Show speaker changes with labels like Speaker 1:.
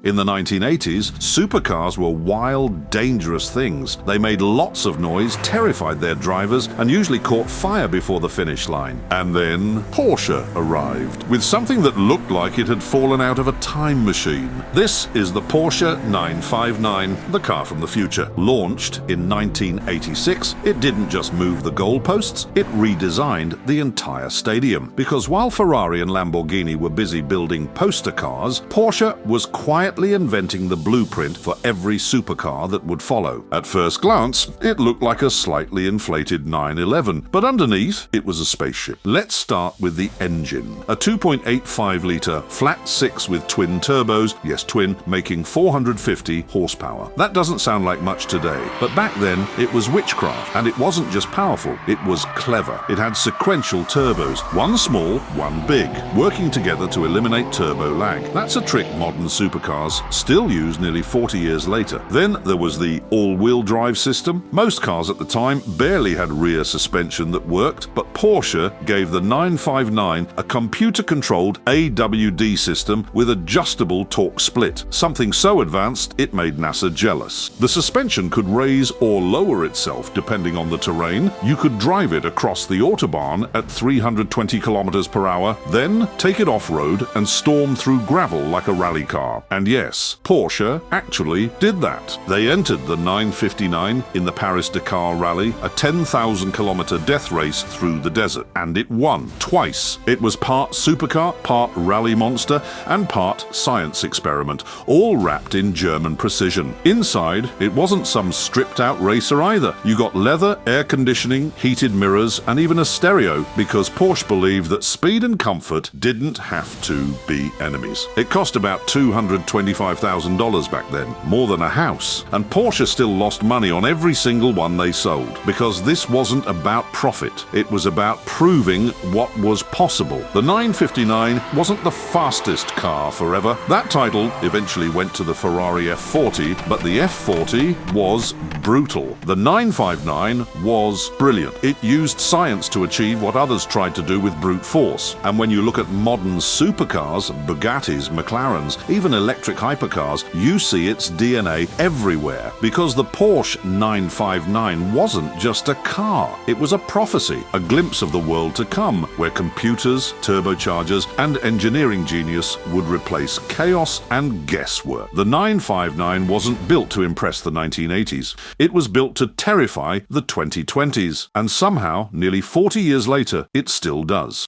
Speaker 1: In the 1980s, supercars were wild, dangerous things. They made lots of noise, terrified their drivers, and usually caught fire before the finish line. And then Porsche arrived, with something that looked like it had fallen out of a time machine. This is the Porsche 959, the car from the future. Launched in 1986, it didn't just move the goalposts, it redesigned the entire stadium. Because while Ferrari and Lamborghini were busy building poster cars, Porsche was quietly inventing the blueprint for every supercar that would follow. At first glance, it looked like a slightly inflated 911, but underneath, it was a spaceship. Let's start with the engine. A 2.85-litre flat six with twin turbos, yes twin, making 450 horsepower. That doesn't sound like much today, but back then, it was witchcraft, and it wasn't just powerful, it was clever. It had sequential turbos, one small, one big, working together to eliminate turbo lag. That's a trick modern supercars still use nearly 40 years later. Then there was the all-wheel drive system. Most cars at the time barely had rear suspension that worked, but Porsche gave the 959 a computer-controlled AWD system with adjustable torque split, something so advanced it made NASA jealous. The suspension could raise or lower itself depending on the terrain. You could drive it across the Autobahn at 320 kilometers per hour, then take it off-road and storm through gravel like a rally car. And yes, Porsche actually did that. They entered the 959 in the Paris Dakar Rally, a 10,000-kilometer death race through the desert, and it won twice. It was part supercar, part rally monster, and part science experiment, all wrapped in German precision. Inside, it wasn't some stripped-out racer either. You got leather, air conditioning, heated mirrors, and even a stereo, because Porsche believed that speed and comfort didn't have to be enemies. It cost about $225,000 back then, more than a house. And Porsche still lost money on every single one they sold, because this wasn't about profit. It was about proving what was possible. The 959 wasn't the fastest car forever. That title eventually went to the Ferrari F40, but the F40 was brutal. The 959 was brilliant. It used science to achieve what others tried to do with brute force. And when you look at modern supercars, Bugattis, McLarens, even electric hypercars, you see its DNA everywhere. Because the Porsche 959 wasn't just a car. It was a prophecy, a glimpse of the world to come, where computers, turbochargers, and engineering genius would replace chaos and guesswork. The 959 wasn't built to impress the 1980s. It was built to terrify the 2020s. And somehow, nearly 40 years later, it still does.